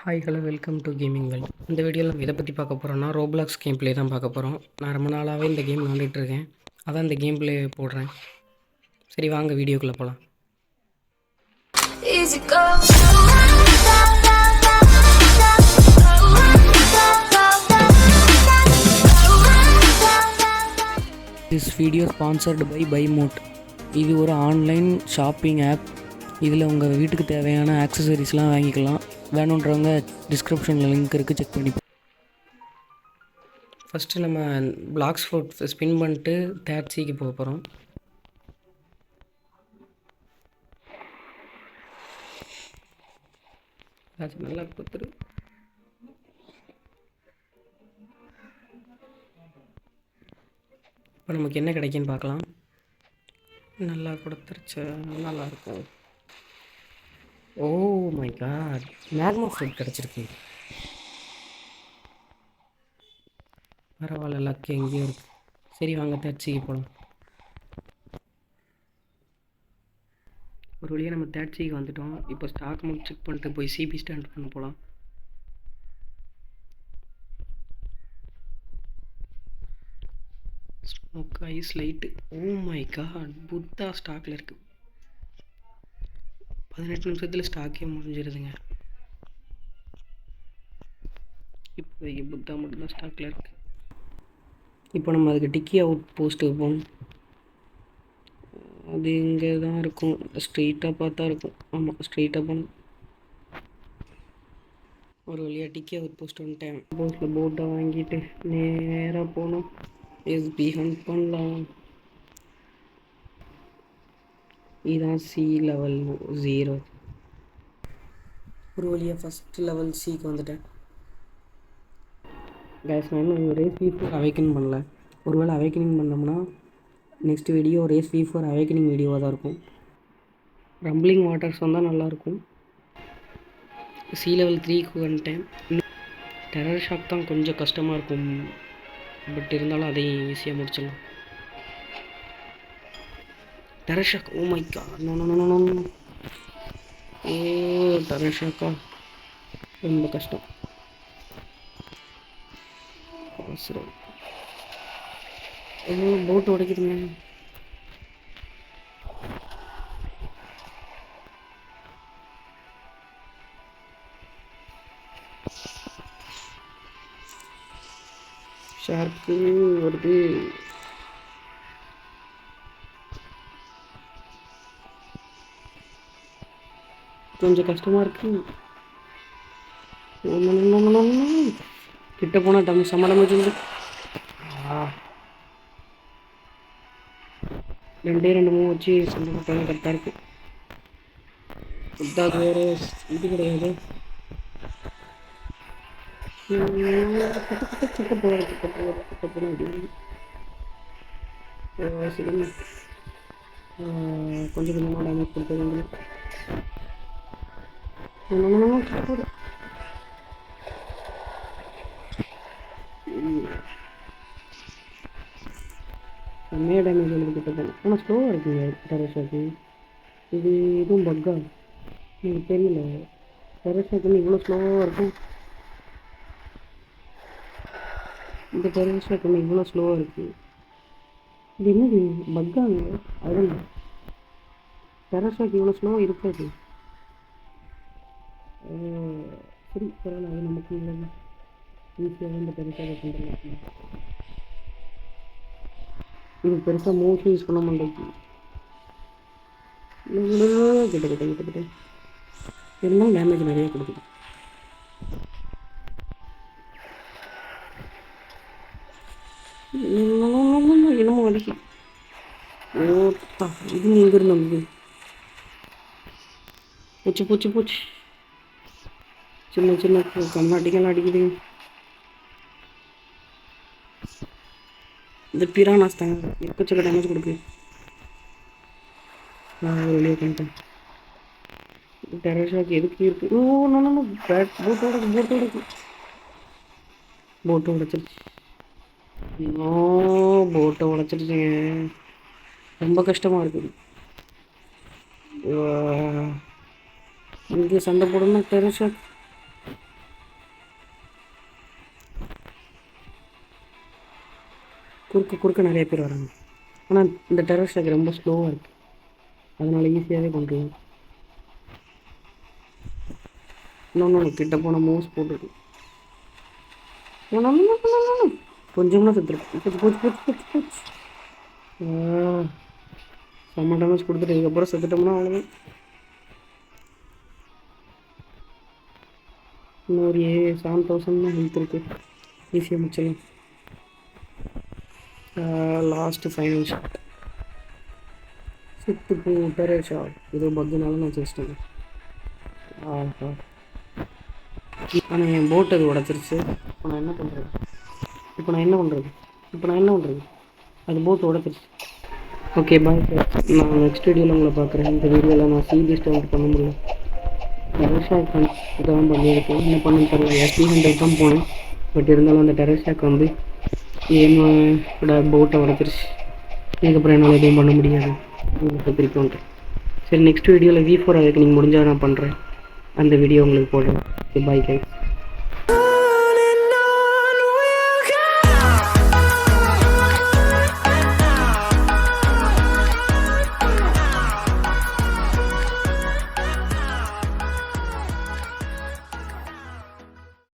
Hi hello welcome to gaming world. இந்த வீடியோவில் நம்ம எதை பற்றி பார்க்க போகிறோம்னா ரோப்ளாக்ஸ் கேம் ப்ளே தான் பார்க்க போகிறோம். நான் ரொம்ப நாளாகவே இந்த கேம் விளாண்டுட்டுருக்கேன், அதான் இந்த கேம் ப்ளே போடுறேன். சரி வாங்க வீடியோக்குள்ளே போகலாம். This video sponsored by Mod. இது ஒரு ஆன்லைன் ஷாப்பிங் ஆப். இதில் உங்கள் வீட்டுக்கு தேவையான ஆக்சசரிஸ்லாம் வாங்கிக்கலாம். வேணுன்றவங்க டிஸ்கிரிப்ஷனில் லிங்க் இருக்குது, செக் பண்ணி. ஃபஸ்ட்டு நம்ம பிளாக்ஸ் ஃபோர்ட் ஸ்பின் பண்ணிட்டு தேர்ட் சிக்கு போக போகிறோம். அது நல்லா கொடுத்துரு. இப்போ நமக்கு என்ன கிடைக்குன்னு பார்க்கலாம். நல்லா கொடுத்துருச்சு, நல்லாயிருக்கும். Oh my God, magma food கிடச்சிருக்கு. பரவாயில்ல, லக்கு எங்கேயும் இருக்குது. சரி வாங்க தேர்ச்சிக்கு போகலாம். ஒரு வழியாக நம்ம தேர்ச்சிக்கு வந்துட்டோம். இப்போ ஸ்டாக் மட்டும் செக் பண்ணிட்டு போய் சிபி ஸ்டாண்ட் பண்ண போகலாம். Smoke ice light. Oh my God, புத்தா ஸ்டாக்கில் இருக்குது. 18 நிமிஷத்தில் ஸ்டாக்கே முடிஞ்சிருதுங்க. இப்போதைக்கு புத்தா மட்டும்தான் ஸ்டாக்கில் இருக்குது. இப்போ நம்ம அதுக்கு டிக்கி அவுட் போஸ்ட்டுக்கு போகணும். அது இங்கே தான் இருக்கும், ஸ்ட்ரெயிட்டாக பார்த்தா இருக்கும். ஆமாம், ஸ்ட்ரெயிட்டாக போகணும். ஒரு வழியாக டிக்கி அவுட் போஸ்ட் வந்துட்டேன். போஸ்ட்டில் போட்டை வாங்கிட்டு நேராக போகணும். எஸ்பி ஹண்ட் பண்ணலாம். இதுதான் சி லெவல் 0. ஒரு வழியாக ஃபஸ்ட் லெவல் சிக்கு வந்துட்டேன். கேஸ் நான் இன்னும் ரேஸ் V4 அவேக்கனிங் பண்ணல. ஒருவேளை அவேக்கனிங் பண்ணோம்னா next video race V4 awakening வீடியோவாக தான் இருக்கும். ரம்பிளிங் வாட்டர்ஸ் வந்தால் நல்லாயிருக்கும். சி லெவல் 3க்கு வந்துட்டேன். டெரர் ஷாக் தான் கொஞ்சம் கஷ்டமாக இருக்கும், பட் இருந்தாலும் அதையும் ஈஸியாக முடிச்சிடலாம். Terror shock, oh my God, no no no no no. Oh terror ஷாக்கா, ரொம்ப கஷ்டம். போட்டு உடைக்குதுங்க. ஷார்க்கு வருது. கொஞ்சம் கஷ்டமாக இருக்கு. கிட்ட போனால் சமாளம் வச்சு ரெண்டு மூணு வச்சு சண்டை போட்டாலும் கரெக்டாக இருக்குது. இதாவது வேறு இது கிடையாது. கொஞ்சம் கொஞ்சமாக டேமேஜ் கொடுத்துருங்க. செம்மையாக டேமேஜ் எழுதிக்கிட்டு போகணும். ஆனால் ஸ்லோவாக இருக்குங்க டெரர் ஷாக்கு. இது எதுவும் பக்கா எனக்கு தெரியல. டெரர் ஷாக்குன்னு இவ்வளோ ஸ்லோவாக இருக்கும். இந்த டெரர் ஷாக்குன்னு இவ்வளோ ஸ்லோவாக இருக்குது. இது என்னது பக்காங்க? அதுதான் டெரர் ஷாக் இவ்வளோ ஸ்லோவாக இருக்காது. சரி பரவாயில்ல, அது நமக்கு நல்லது. ஈஸியாக இந்த டெரர் ஷாக்கை கொண்டு இது பெருசாக மோஸ்ட்லி யூஸ் பண்ண மாட்டேங்குது. கிட்ட எல்லாம் டேமேஜ் நிறைய கொடுக்குது. என்னமோ வலிக்கு. ஓட்டா இது எங்கே இருந்து போச்சு. சின்ன கண்ணாடிக்கெல்லாம் அடிக்குது. இந்த பிரானாஸ் தாங்க எக்கச்சக்க டேமேஜ் கொடுக்குது. நான் வெளியே பண்ணிட்டேன். டெரர் ஷாக் எதுக்கு இருக்கு? ஓ நோ போட்டை உடைச்சிருச்சு. போட்டை உடைச்சிருச்சுங்க. ரொம்ப கஷ்டமாக இருக்குது. இங்கே சண்டை போடணும் டெரர் ஷாக். குறுக்க குறுக்க நிறைய பேர் வராங்க. ஆனால் இந்த டெரர் ஷாக் ரொம்ப ஸ்லோவாக இருக்குது, அதனால் ஈஸியாகவே கொண்டுருவோம். இன்னொன்று கிட்ட போன மூவ்ஸ் போட்டுருக்கு. கொஞ்சம்னா செத்துருக்கும். செம்ம டேமேஜ் கொடுத்துட்டு இதுக்கப்புறம் செத்துட்டோம்னா அவ்வளோதான். இன்னொரு 7000 தான் ஹெல்த் இருக்குது, ஈஸியாக முடிச்சிடலாம். Last final shot. சுத்து போட்டரே ஷாட். ஏதோ பக்குனால நான் வச்சுட்டேன். ஆனால் என் போட் அது உடச்சிருச்சு. இப்போ நான் என்ன பண்ணுறது? அது போட் உடச்சிருச்சு. ஓகே பாய் சார், நான் நெக்ஸ்ட் வீடியோவில் உங்களை பார்க்குறேன். இந்த வீடியோவில் நான் சிபி ஸ்டாண்ட் பண்ண முடியல, டெரர் ஷாக் தான் பண்ணியிருக்கேன். என்ன பண்ணு தெரியல. SP100 தான் போனேன், பட் இருந்தாலும் அந்த டெரர் ஷாக் வந்து என்னோட போட்டை உடச்சிருச்சு. இதுக்கப்புறம் என்னால் எதுவும் பண்ண முடியாது. திருப்பி வந்துட்டேன். சரி, நெக்ஸ்ட் வீடியோவில் V4 அவேக்கனிங் முடிஞ்சால் நான் பண்ணுறேன். அந்த வீடியோ உங்களுக்கு போடுறேன். Bye guys.